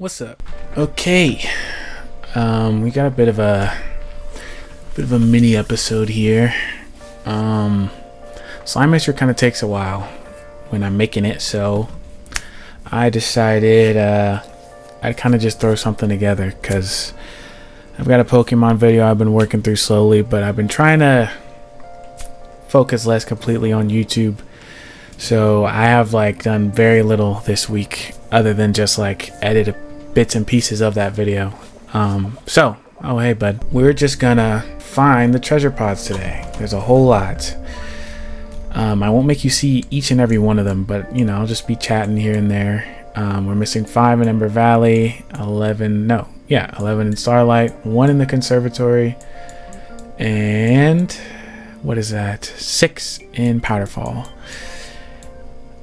What's up? Okay, we got a bit of a mini episode here. Slime Mixer kind of takes a while when I'm making it, so I decided I'd kind of just throw something together because I've got a Pokemon video I've been working through slowly, but I've been trying to focus less completely on YouTube. So I have done very little this week other than just edit bits and pieces of that video. Oh hey bud, we're just gonna find the treasure pods today. There's a whole lot. I won't make you see each and every one of them, but I'll just be chatting here and there. We're missing 5 in Ember Valley, 11 in Starlight, 1 in the Conservatory, and what is that? 6 in Powderfall.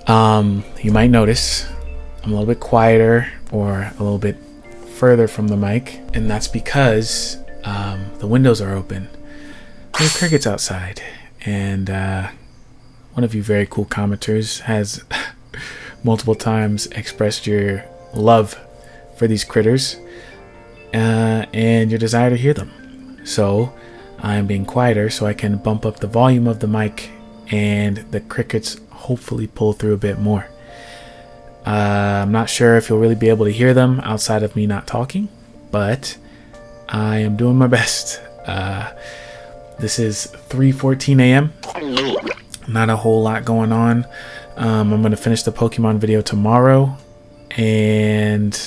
You might notice I'm a little bit quieter or a little bit further from the mic, and that's because the windows are open. There's crickets outside, and one of you very cool commenters has multiple times expressed your love for these critters and your desire to hear them. So I'm being quieter so I can bump up the volume of the mic and the crickets hopefully pull through a bit more. I'm not sure if you'll really be able to hear them outside of me not talking, but I am doing my best. This is 3:14 a.m. Not a whole lot going on. I'm going to finish the Pokemon video tomorrow, and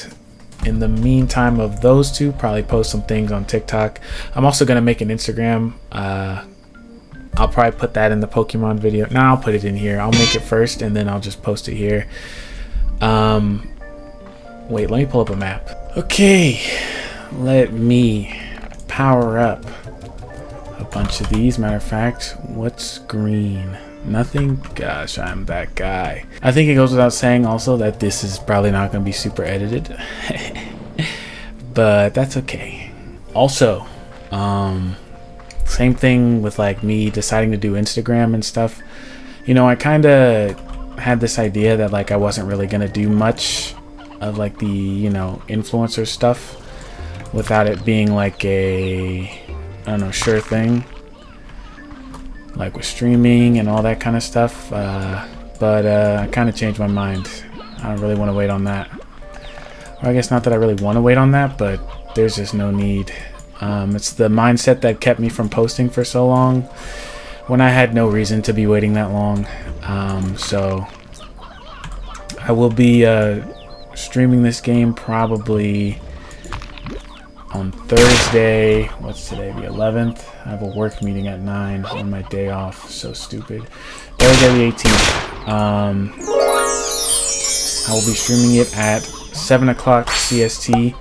in the meantime of those two, probably post some things on TikTok. I'm also going to make an Instagram. I'll probably put that in the Pokemon video. No, I'll put it in here. I'll make it first and then I'll just post it here. Wait, let me pull up a map. Okay, let me power up a bunch of these. Matter of fact, what's green? Nothing? Gosh, I'm that guy. I think it goes without saying also that this is probably not going to be super edited. But that's okay. Also, same thing with me deciding to do Instagram and stuff. I kind of had this idea that I wasn't really going to do much of the influencer stuff without it being a, I don't know, sure thing, with streaming and all that kind of stuff, but I kind of changed my mind. I don't really want to wait on that, or I guess not that I really want to wait on that, but there's just no need. It's the mindset that kept me from posting for so long when I had no reason to be waiting that long. So I will be streaming this game probably on Thursday. What's today? The 11th. I have a work meeting at 9 on my day off. So stupid. Thursday the 18th. I will be streaming it at 7 o'clock CST,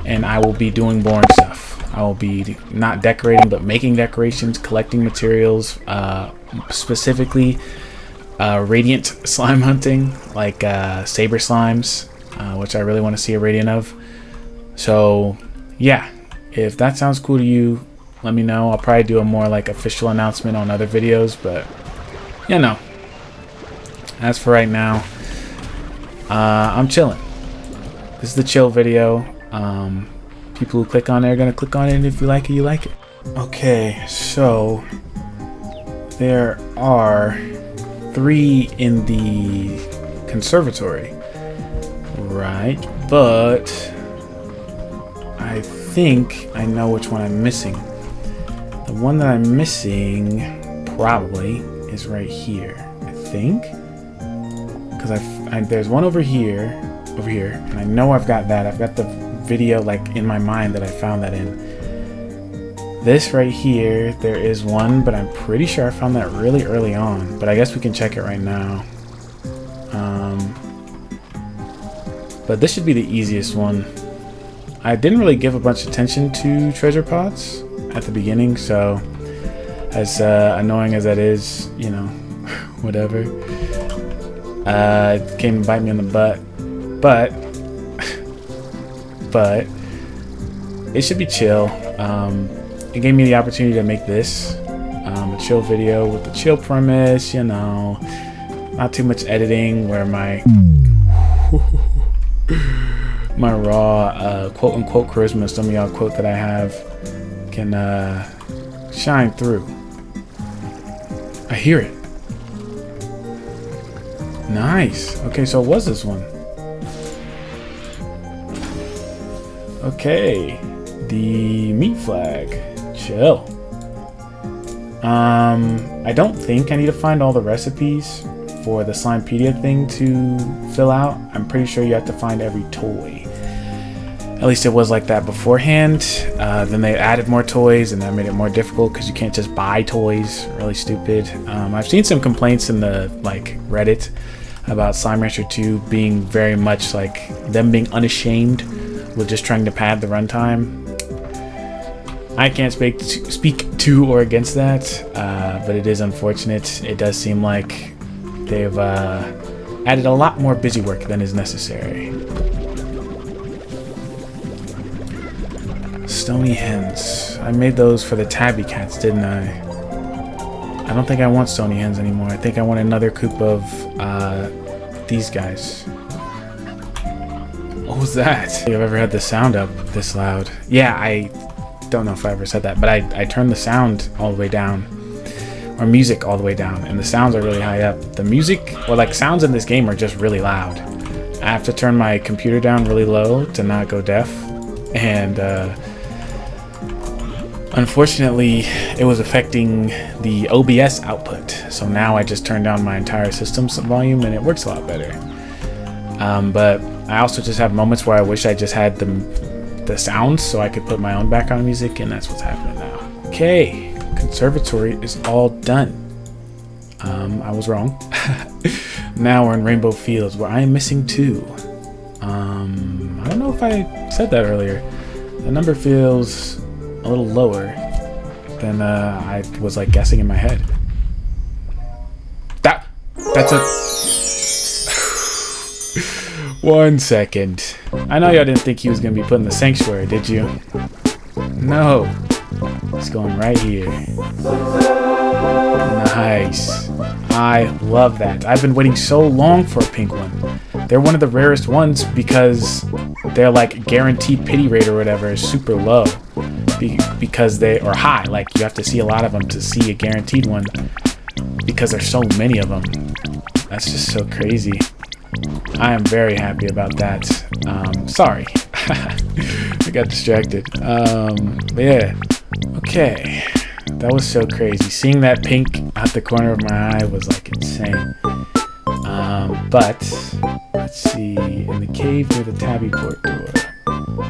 and I will be doing boring stuff. I will be not decorating, but making decorations, collecting materials, specifically radiant slime hunting, saber slimes, which I really want to see a radiant of. So yeah, if that sounds cool to you, let me know. I'll probably do a more official announcement on other videos, but as for right now, I'm chilling. This is the chill video. People who click on it are gonna click on it, and if you like it, you like it. Okay, so there are 3 in the Conservatory, right? But I think I know which one I'm missing. The one that I'm missing probably is right here, I think, because there's one over here, and I know I've got that. I've got the video in my mind that I found that in. This right here, there is one, but I'm pretty sure I found that really early on, but I guess we can check it right now. But this should be the easiest one. I didn't really give a bunch of attention to treasure pods at the beginning, so as annoying as that is, whatever. It came to bite me in the butt, but it should be chill. It gave me the opportunity to make this a chill video with the chill premise, not too much editing, where my my raw quote unquote charisma, some of y'all quote that I have, can shine through. I hear it. Nice. Okay, so it was this one. Okay, the meat flag. Chill. I don't think I need to find all the recipes for the Slimepedia thing to fill out. I'm pretty sure you have to find every toy. At least it was like that beforehand. Then they added more toys and that made it more difficult because you can't just buy toys. Really stupid. I've seen some complaints in the like Reddit about Slime Rancher 2 being very much like them being unashamed with just trying to pad the runtime. I can't speak to or against that, but it is unfortunate. It does seem like they've added a lot more busy work than is necessary. Stony hens. I made those for the tabby cats, didn't I? I don't think I want stony hens anymore. I think I want another coop of these guys. What was that? Have you ever had the sound up this loud? Yeah, I don't know if I ever said that, but I turned the sound all the way down, or music all the way down, and the sounds are really high up. The music, or like sounds in this game, are just really loud. I have to turn my computer down really low to not go deaf, and unfortunately it was affecting the OBS output, so now I just turned down my entire system's volume and it works a lot better. But I also just have moments where I wish I just had the sounds so I could put my own background music, and that's what's happening now. Okay, conservatory is all done. I was wrong. Now we're in Rainbow Fields, where I am missing 2. I don't know if I said that earlier. The number feels a little lower than I was like guessing in my head. That's a 1 second. I know y'all didn't think he was gonna be put in the sanctuary, did you? No. It's going right here. Nice. I love that. I've been waiting so long for a pink one. They're one of the rarest ones because they're like guaranteed pity rate or whatever is super low. Because they are high. Like you have to see a lot of them to see a guaranteed one because there's so many of them. That's just so crazy. I am very happy about that. Sorry. I got distracted. But yeah. Okay. That was so crazy. Seeing that pink out the corner of my eye was like insane. But let's see. In the cave near the tabby port door,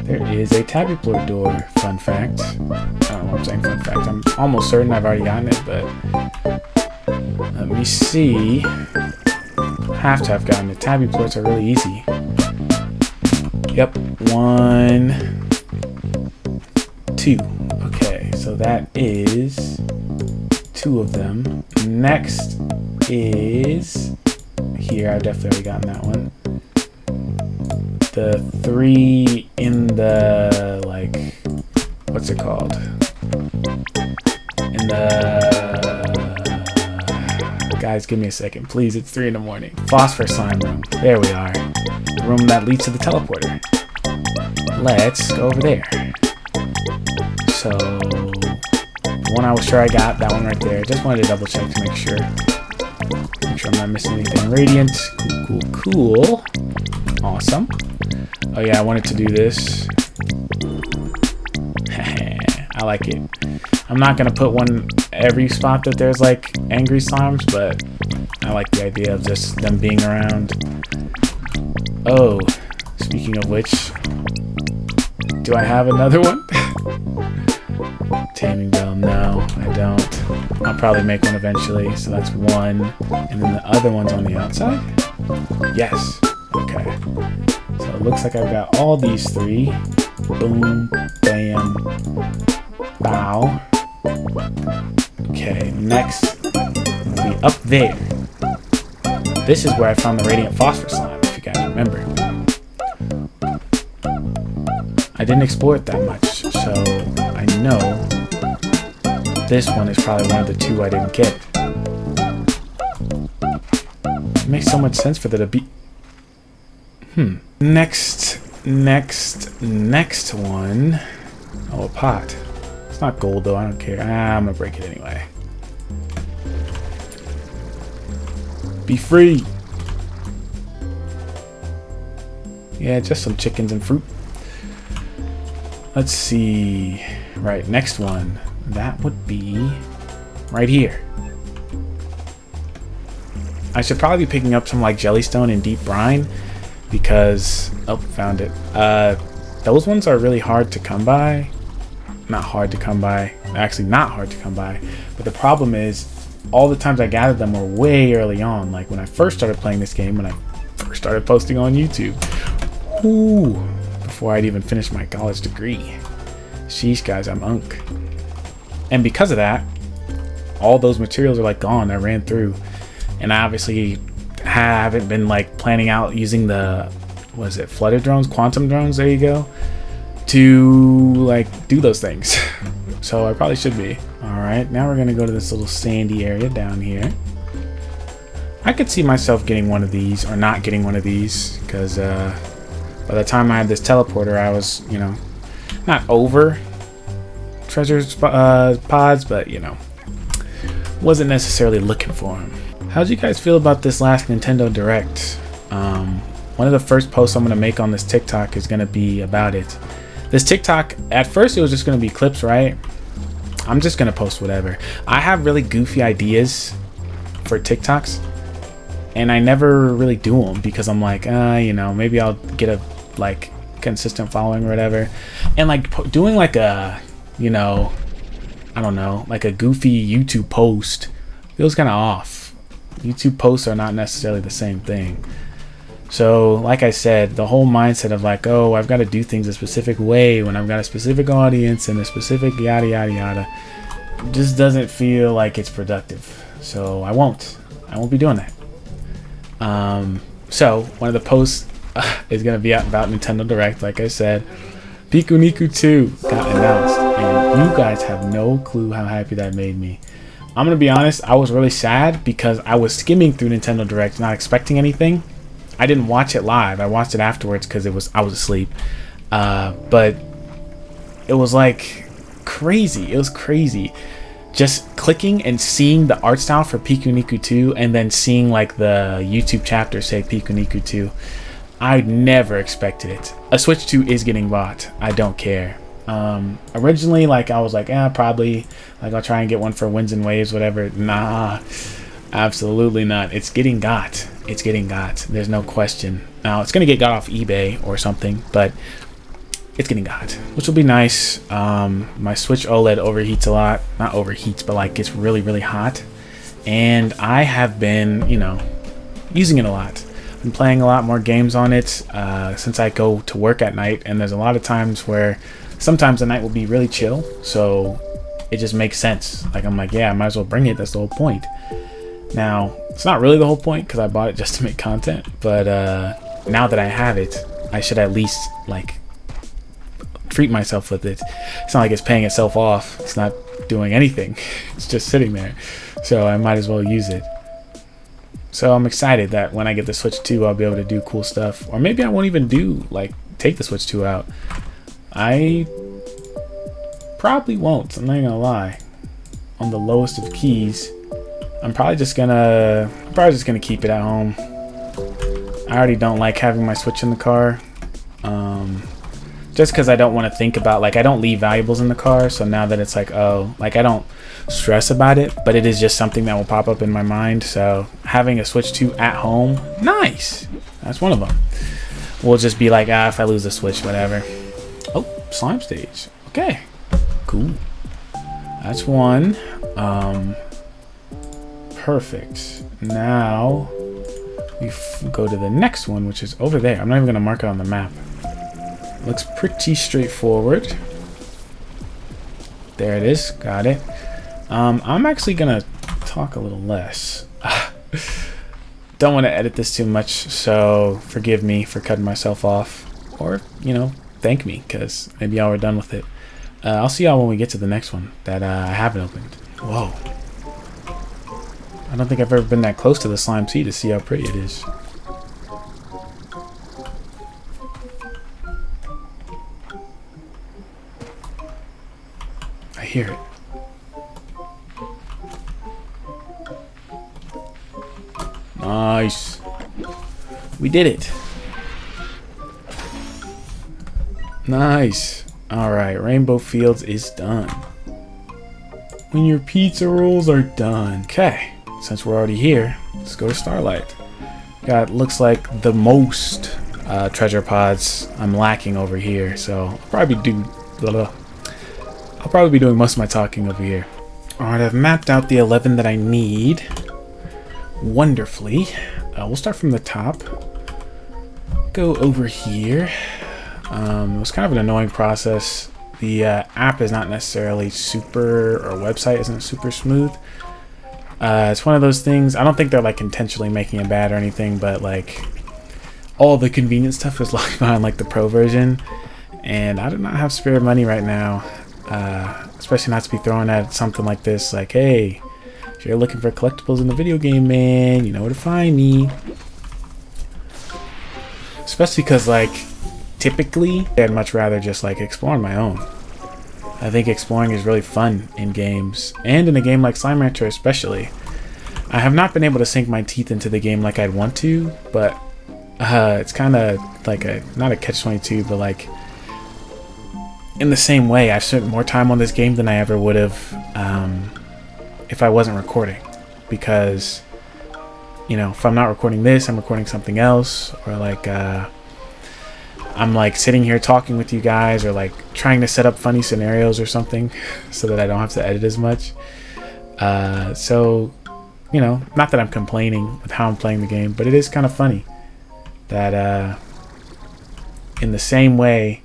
there is a tabby port door. Fun fact. I don't know why I'm saying fun fact. I'm almost certain I've already gotten it, but let me see. Have to have gotten it. Tabby ports are really easy. Yep. 1, 2. Okay, so that is 2 of them. Next is here. I've definitely already gotten that one. The 3 in the like, what's it called? In the guys, give me a second, please. It's 3 in the morning. Phosphor slime room. There we are. The room that leads to the teleporter. Let's go over there. So, the one I was sure I got, that one right there. Just wanted to double check to make sure. Make sure I'm not missing anything. Radiant. Cool, cool, cool. Awesome. Oh yeah, I wanted to do this. I like it. I'm not gonna put one every spot that there's like angry slimes, but I like the idea of just them being around. Oh, speaking of which, do I have another one? Taming bell, no, I don't. I'll probably make one eventually, so that's 1. And then the other one's on the outside? Yes. Okay. So it looks like I've got all these 3. Boom, bam, bow. Okay, next will be up there. This is where I found the radiant phosphor slime, if you guys remember. I didn't explore it that much, so I know this one is probably one of the 2 I didn't get. It makes so much sense for there to be... Next next one. Oh, a pot. It's not gold though, I don't care. I'm gonna break it anyway. Be free. Yeah, just some chickens and fruit. Let's see. Right, next one. That would be right here. I should probably be picking up some like jellystone and deep brine because found it. Those ones are really hard to come by. Not hard to come by. Actually, not hard to come by. But the problem is, all the times I gathered them were way early on. Like when I first started playing this game, when I first started posting on YouTube. Ooh, before I'd even finished my college degree. Sheesh, guys, I'm unk. And because of that, all those materials are like gone. I ran through, and I obviously haven't been like planning out using the, what is it, flutter drones, quantum drones, there you go, to like do those things. So I probably should be. All right, now we're gonna go to this little sandy area down here. I could see myself getting one of these or not getting one of these because by the time I had this teleporter, I was, you know, not over treasures pods, but you know, wasn't necessarily looking for them. How'd you guys feel about this last Nintendo Direct? One of the first posts I'm gonna make on this TikTok is gonna be about it. This TikTok, at first it was just gonna be clips, right? I'm just gonna post whatever. I have really goofy ideas for TikToks, and I never really do them because I'm like, you know, maybe I'll get a like consistent following or whatever. And like doing like a, you know, I don't know, like a goofy YouTube post feels kind of off. YouTube posts are not necessarily the same thing. So like I said, the whole mindset of like, oh, I've got to do things a specific way when I've got a specific audience and a specific yada yada yada, just doesn't feel like it's productive. So I won't be doing that. So one of the posts is going to be about Nintendo Direct. Like I said, PikuNiku 2 got announced, and you guys have no clue how happy that made me. I'm going to be honest, I was really sad because I was skimming through Nintendo Direct not expecting anything. I didn't watch it live. I watched it afterwards because I was asleep. But it was like crazy. It was crazy. Just clicking and seeing the art style for PikuNiku 2 and then seeing like the YouTube chapter say PikuNiku 2. I never expected it. A Switch 2 is getting bought. I don't care. Originally, like I was like, probably like I'll try and get one for Winds and Waves, whatever. Nah, absolutely not. It's getting got. It's getting got. There's no question. Now it's gonna get got off eBay or something, but it's getting got, which will be nice. My Switch OLED overheats a lot. Not overheats, but like gets really, really hot. And I have been, you know, using it a lot. I've been playing a lot more games on it since I go to work at night, and there's a lot of times where sometimes the night will be really chill, so it just makes sense. Like I'm like, yeah, I might as well bring it. That's the whole point. Now, it's not really the whole point because I bought it just to make content, but now that I have it, I should at least like treat myself with it. It's not like it's paying itself off. It's not doing anything. It's just sitting there, so I might as well use it. So I'm excited that when I get the Switch 2, I'll be able to do cool stuff, or maybe I won't even do like take the Switch 2 out. I probably won't. I'm not gonna lie. On the lowest of keys, I'm probably just gonna keep it at home. I already don't like having my Switch in the car. Just because I don't want to think about, like, I don't leave valuables in the car, so now that it's like, oh, like I don't stress about it, but it is just something that will pop up in my mind. So having a Switch 2 at home, nice. That's one of them. We'll just be like, if I lose the Switch, whatever. Oh, slime stage. Okay, cool. That's one. Perfect. Now we go to the next one, which is over there. I'm not even gonna mark it on the map. Looks pretty straightforward. There it is. Got it. I'm actually gonna talk a little less. Don't want to edit this too much, so forgive me for cutting myself off, or you know, thank me because maybe y'all are done with it. I'll see y'all when we get to the next one that I haven't opened. Whoa. I don't think I've ever been that close to the slime sea to see how pretty it is. hear it. Nice. We did it. Nice. Alright, Rainbow Fields is done. When your pizza rolls are done. Okay, since we're already here, let's go to Starlight. Got, looks like the most treasure pods I'm lacking over here, so I'll probably be doing most of my talking over here. Alright, I've mapped out the 11 that I need wonderfully. We'll start from the top. Go over here. It was kind of an annoying process. The app is not necessarily super, or website isn't super smooth. It's one of those things. I don't think they're like intentionally making it bad or anything, but like all the convenient stuff is locked behind like the pro version, and I do not have spare money right now, especially not to be thrown at something like this. Like, hey, if you're looking for collectibles in the video game, man, you know where to find me. Especially because like typically I'd much rather just like explore on my own. I think exploring is really fun in games, and in a game like Slime Rancher especially. I have not been able to sink my teeth into the game like I'd want to, but it's kind of like not a catch-22, but like in the same way, I've spent more time on this game than I ever would have if I wasn't recording, because you know, if I'm not recording this, I'm recording something else, or like I'm like sitting here talking with you guys, or like trying to set up funny scenarios or something so that I don't have to edit as much. So, you know, not that I'm complaining with how I'm playing the game, but it is kind of funny that in the same way,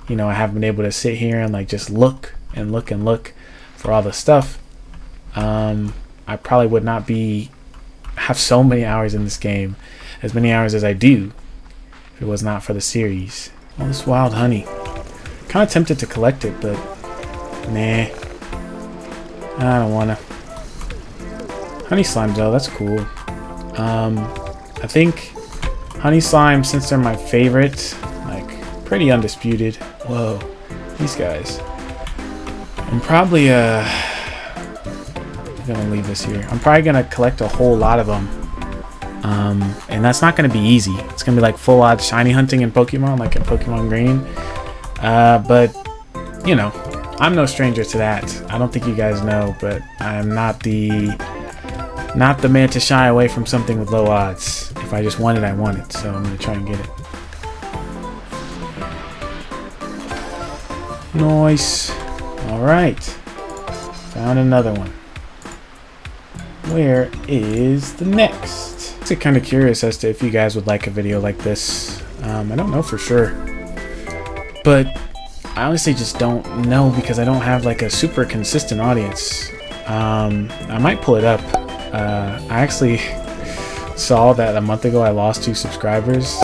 you know, I have been able to sit here and like just look and look and look for all the stuff. I probably would not have so many hours in this game, as many hours as I do, if it was not for the series. All this wild honey. Kind of tempted to collect it, but nah, I don't wanna. Honey slimes though, that's cool. I think honey slimes, since they're my favorite, like pretty undisputed. Whoa, these guys. I'm probably gonna leave this here. I'm probably gonna collect a whole lot of them. And that's not going to be easy. It's going to be like full on shiny hunting in Pokemon, like in Pokemon Green. But, you know, I'm no stranger to that. I don't think you guys know, but I'm not the man to shy away from something with low odds. If I just want it, I want it. So I'm going to try and get it. Nice. Alright. Found another one. Where is the next? I'm kind of curious as to if you guys would like a video like this. I don't know for sure, but I honestly just don't know, because I don't have like a super consistent audience. I might pull it up. I actually saw that a month ago I lost 2 subscribers.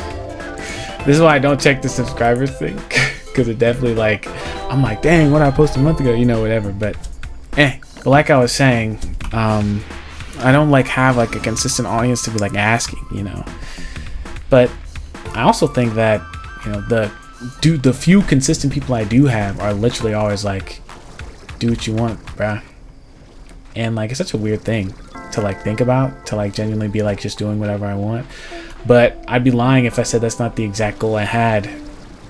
This is why I don't check the subscribers thing, because it definitely like, I'm like, dang, what did I post a month ago, you know, whatever. But but like I was saying, I don't like have like a consistent audience to be like asking, you know. But I also think that, you know, the few consistent people I do have are literally always like, do what you want, bruh. And like, it's such a weird thing to like think about, to like genuinely be like just doing whatever I want. But I'd be lying if I said that's not the exact goal I had,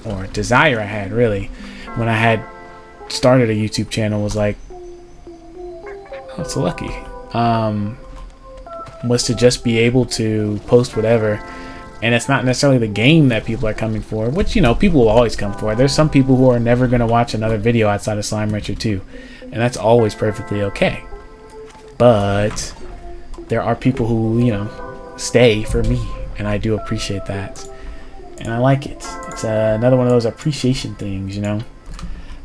or desire I had really, when I had started a YouTube channel. Was like, oh, so lucky. Was to just be able to post whatever, and it's not necessarily the game that people are coming for, which, you know, people will always come for. There's some people who are never going to watch another video outside of Slime Rancher 2, and that's always perfectly okay. But there are people who, you know, stay for me, and I do appreciate that, and I like it. It's another one of those appreciation things, you know.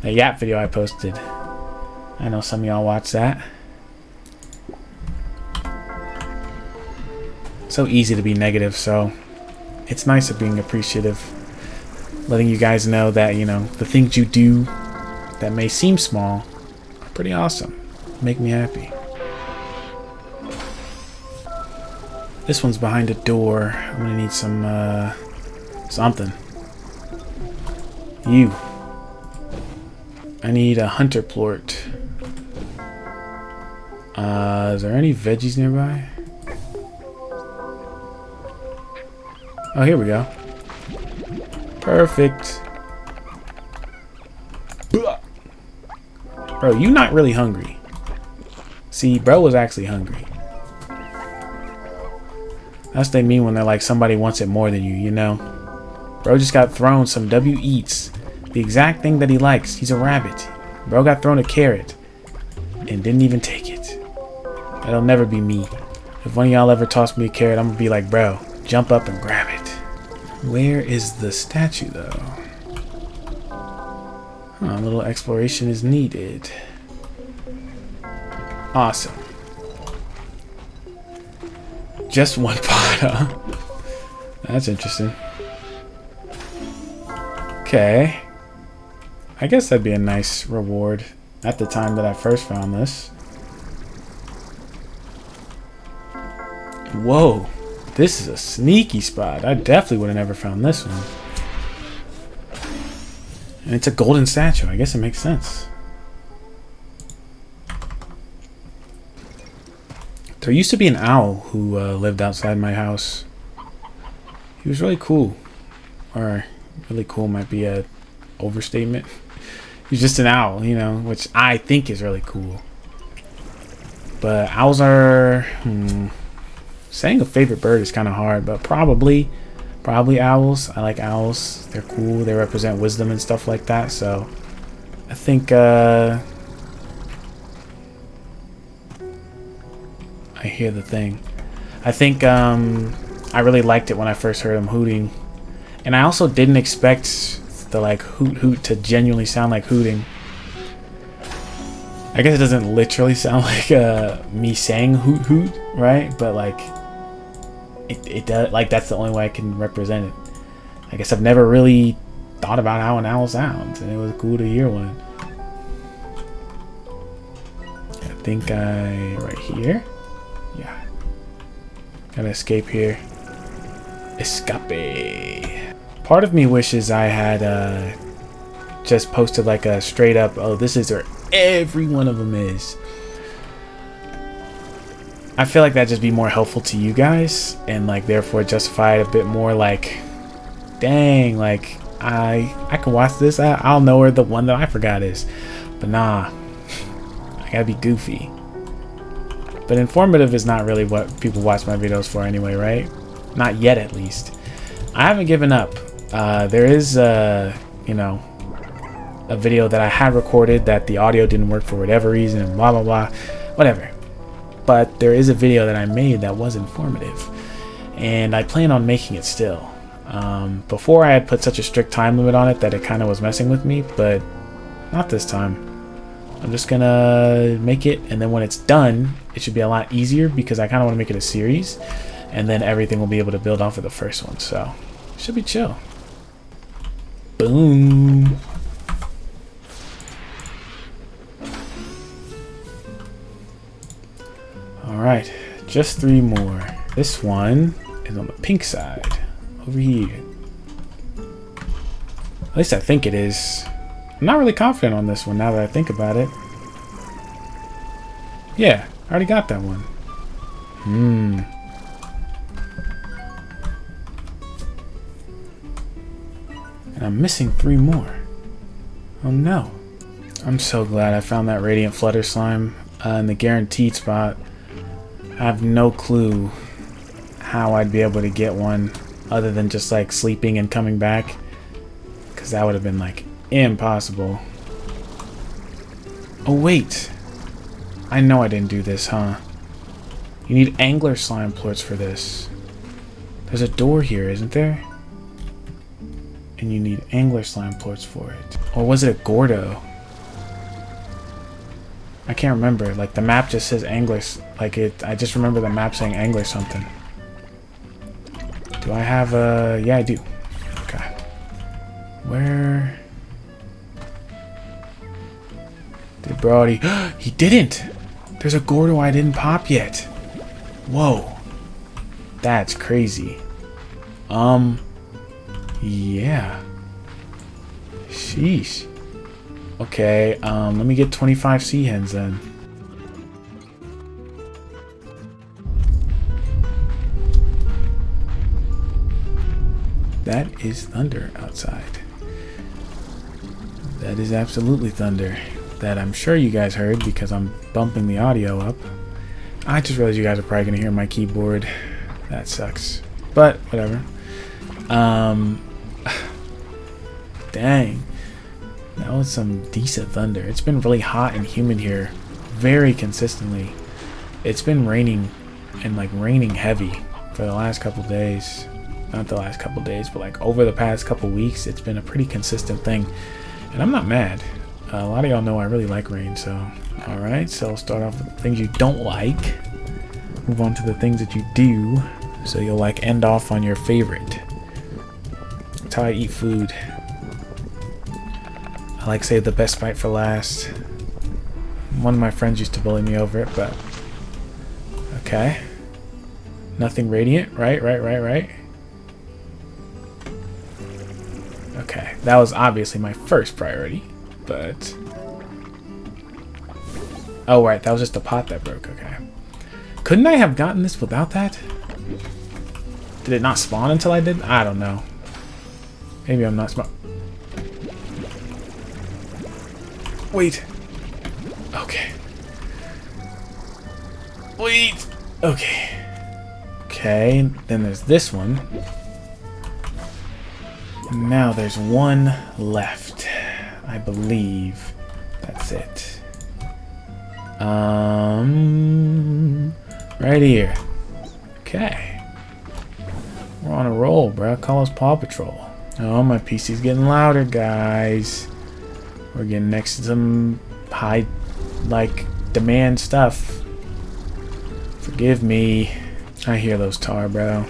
The Yap video I posted, I know some of y'all watch that. So easy to be negative, so it's nice of being appreciative, letting you guys know that, you know, the things you do that may seem small are pretty awesome, make me happy. This one's behind a door. I'm gonna need some something. I need a hunter plort. Is there any veggies nearby? Oh, here we go. Perfect. Bro, you not really hungry. See, bro was actually hungry. That's what they mean when they're like somebody wants it more than you, you know? Bro just got thrown some W eats. The exact thing that he likes. He's a rabbit. Bro got thrown a carrot and didn't even take it. That'll never be me. If one of y'all ever toss me a carrot, I'm gonna be like, bro, jump up and grab it. Where is the statue though? Huh, a little exploration is needed. Awesome. Just one pot, huh? That's interesting. Okay. I guess that'd be a nice reward at the time that I first found this. Whoa. This is a sneaky spot. I definitely would have never found this one. And it's a golden statue. I guess it makes sense. There used to be an owl who lived outside my house. He was really cool. Or really cool might be a overstatement. He's just an owl, you know, which I think is really cool. But owls are... saying a favorite bird is kind of hard, but probably owls. I like owls. They're cool. They represent wisdom and stuff like that. So I think I hear the thing. I think I really liked it when I first heard him hooting. And I also didn't expect the like hoot hoot to genuinely sound like hooting. I guess it doesn't literally sound like me saying hoot hoot, right? But like it does, like that's the only way I can represent it. I guess I've never really thought about how an owl sounds, and it was cool to hear one. I think right here. Yeah. Gotta escape here. Escape. Part of me wishes I had just posted like a straight up, oh, this is where every one of them is. I feel like that'd just be more helpful to you guys, and like therefore justify it a bit more. Like, dang, like I can watch this. I'll know where the one that I forgot is. But nah, I gotta be goofy. But informative is not really what people watch my videos for anyway, right? Not yet, at least. I haven't given up. There is, you know, a video that I had recorded that the audio didn't work for whatever reason, and blah blah blah, whatever. But there is a video that I made that was informative, and I plan on making it still. Before I had put such a strict time limit on it that it kind of was messing with me, but not this time. I'm just gonna make it, and then when it's done, it should be a lot easier because I kind of want to make it a series, and then everything will be able to build off of the first one. So it should be chill. Boom. Alright, just 3 more. This one is on the pink side, over here. At least I think it is. I'm not really confident on this one now that I think about it. Yeah, I already got that one. And I'm missing 3 more. Oh no. I'm so glad I found that Radiant Flutter Slime in the guaranteed spot. I have no clue how I'd be able to get one other than just like sleeping and coming back, because that would have been like impossible. Oh wait, I know I didn't do this, huh? You need angler slime plorts for this. There's a door here, isn't there? And you need angler slime plorts for it. Or was it a Gordo? I can't remember. Like the map just says anglers. Like it. I just remember the map saying angler something. Do I have a? Yeah, I do. Okay. Where? Did bro already? He didn't. There's a Gordo I didn't pop yet. Whoa. That's crazy. Yeah. Sheesh. Okay, let me get 25 sea hens then. is thunder outside. That is absolutely thunder. That I'm sure you guys heard because I'm bumping the audio up. I just realized you guys are probably gonna hear my keyboard. That sucks. But whatever. Dang. That was some decent thunder. It's been really hot and humid here very consistently. It's been raining and like raining heavy for the last couple days. Not the last couple days, but like over the past couple weeks, it's been a pretty consistent thing. And I'm not mad. A lot of y'all know I really like rain, so. Alright, so I'll start off with the things you don't like. Move on to the things that you do. So you'll like end off on your favorite. That's how I eat food. I like save the best fight for last. One of my friends used to bully me over it, but okay. Nothing radiant, right? Okay, that was obviously my first priority, but oh right, that was just a pot that broke. Okay, couldn't I have gotten this without that? Did it not spawn until I did? I don't know. Maybe I'm not smart. Wait. Okay. Wait. Okay. Okay, then there's this one. Now there's one left. I believe that's it. Right here. Okay. We're on a roll, bro. Call us Paw Patrol. Oh, my PC's getting louder, guys. We're getting next to some high, like, demand stuff. Forgive me. I hear those tar, bro.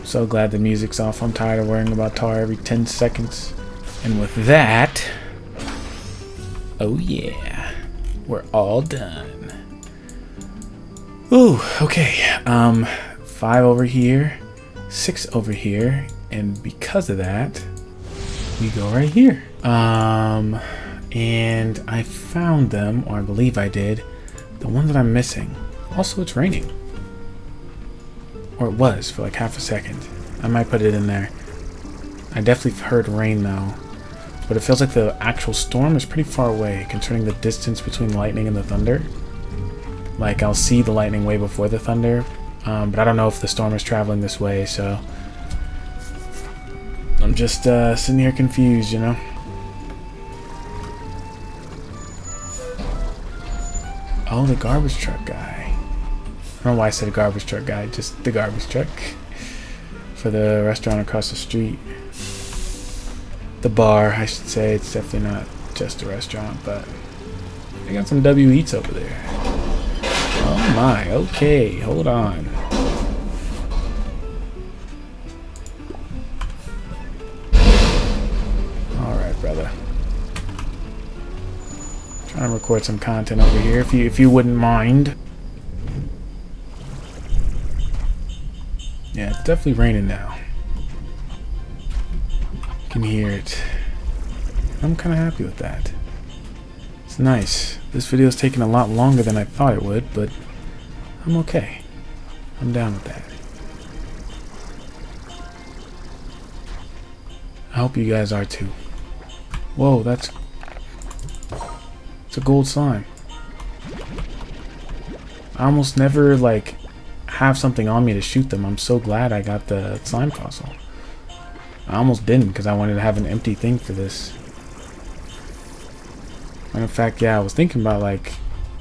So glad the music's off. I'm tired of worrying about tar every 10 seconds. And with that, oh yeah, we're all done. Ooh, okay. 5 over here, 6 over here, and because of that, we go right here. And I found them, or I believe I did, the one that I'm missing. Also, it's raining. Or it was for like half a second. I might put it in there. I definitely heard rain though. But it feels like the actual storm is pretty far away, considering the distance between lightning and the thunder. Like, I'll see the lightning way before the thunder. But I don't know if the storm is traveling this way, so I'm just sitting here confused, you know? Oh, the garbage truck guy. I don't know why I said garbage truck guy, just the garbage truck. For the restaurant across the street. The bar, I should say. It's definitely not just a restaurant, but they got some W Eats over there. Oh my, okay, hold on. Alright, brother. Trying to record some content over here, if you wouldn't mind. Yeah, it's definitely raining now. You can hear it. I'm kind of happy with that. It's nice. This video is taking a lot longer than I thought it would, but I'm okay. I'm down with that. I hope you guys are too. Whoa, it's a gold slime. I almost never like have something on me to shoot them. I'm so glad I got the slime fossil. I almost didn't because I wanted to have an empty thing for this. And in fact, yeah, I was thinking about like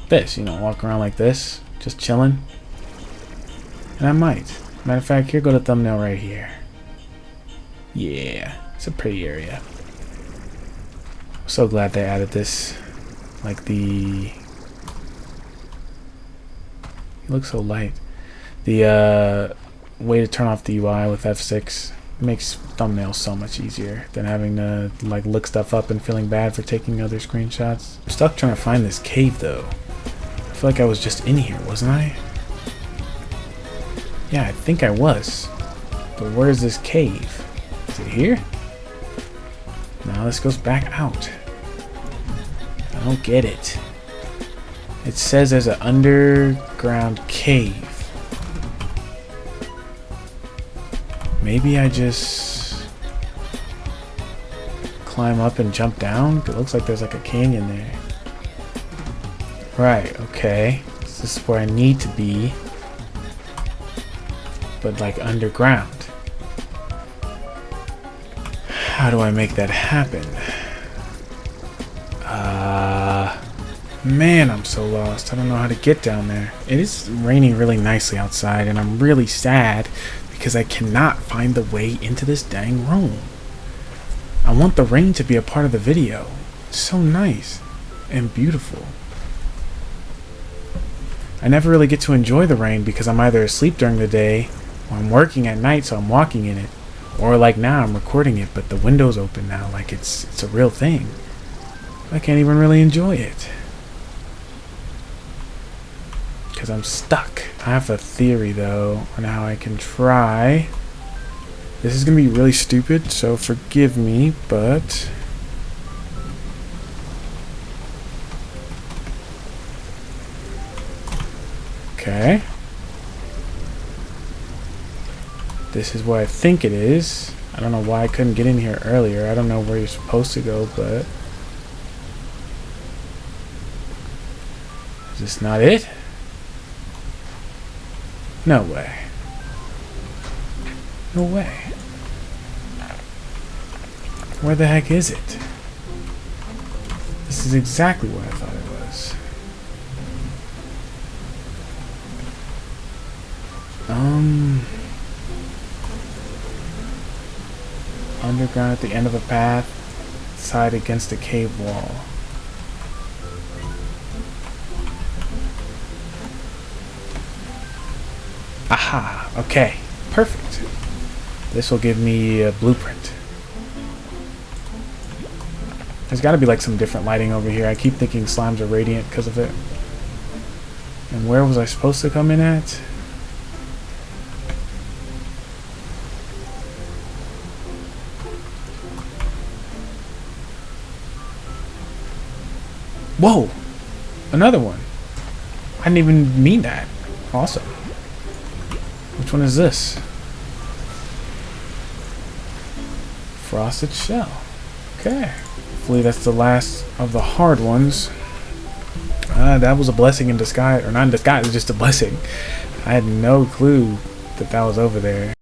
this, you know, walk around like this, just chilling. And I might. Matter of fact, here go the thumbnail right here. Yeah, it's a pretty area. I'm so glad they added this. Like the... It looks so light. The way to turn off the UI with F6 makes thumbnails so much easier than having to like look stuff up and feeling bad for taking other screenshots. I'm stuck trying to find this cave though. I feel like I was just in here, wasn't I? Yeah, I think I was. But where's this cave? Is it here? No, this goes back out. I don't get it. It says there's an underground cave. Maybe I just climb up and jump down? It looks like there's like a canyon there. Right, okay. So this is where I need to be. But like underground. How do I make that happen? Man, I'm so lost. I don't know how to get down there. It is raining really nicely outside, and I'm really sad because I cannot find the way into this dang room. I want the rain to be a part of the video. It's so nice and beautiful. I never really get to enjoy the rain because I'm either asleep during the day or I'm working at night, so I'm walking in it. Or like now, I'm recording it, but the window's open now, like it's a real thing. I can't even really enjoy it. Because I'm stuck. I have a theory, though, on how I can try. This is going to be really stupid, so forgive me, but... Okay. This is what I think it is. I don't know why I couldn't get in here earlier. I don't know where you're supposed to go, but... Is this not it? No way. No way. Where the heck is it? This is exactly what I thought it was. Underground at the end of a path, side against a cave wall. Aha, okay, perfect. This will give me a blueprint. There's got to be like some different lighting over here. I keep thinking slimes are radiant because of it. And where was I supposed to come in at? Whoa! Another one. I didn't even mean that. Awesome. Which one is this? Frosted shell. Okay. Hopefully that's the last of the hard ones. That was a blessing in disguise. Or not in disguise, it was just a blessing. I had no clue that that was over there.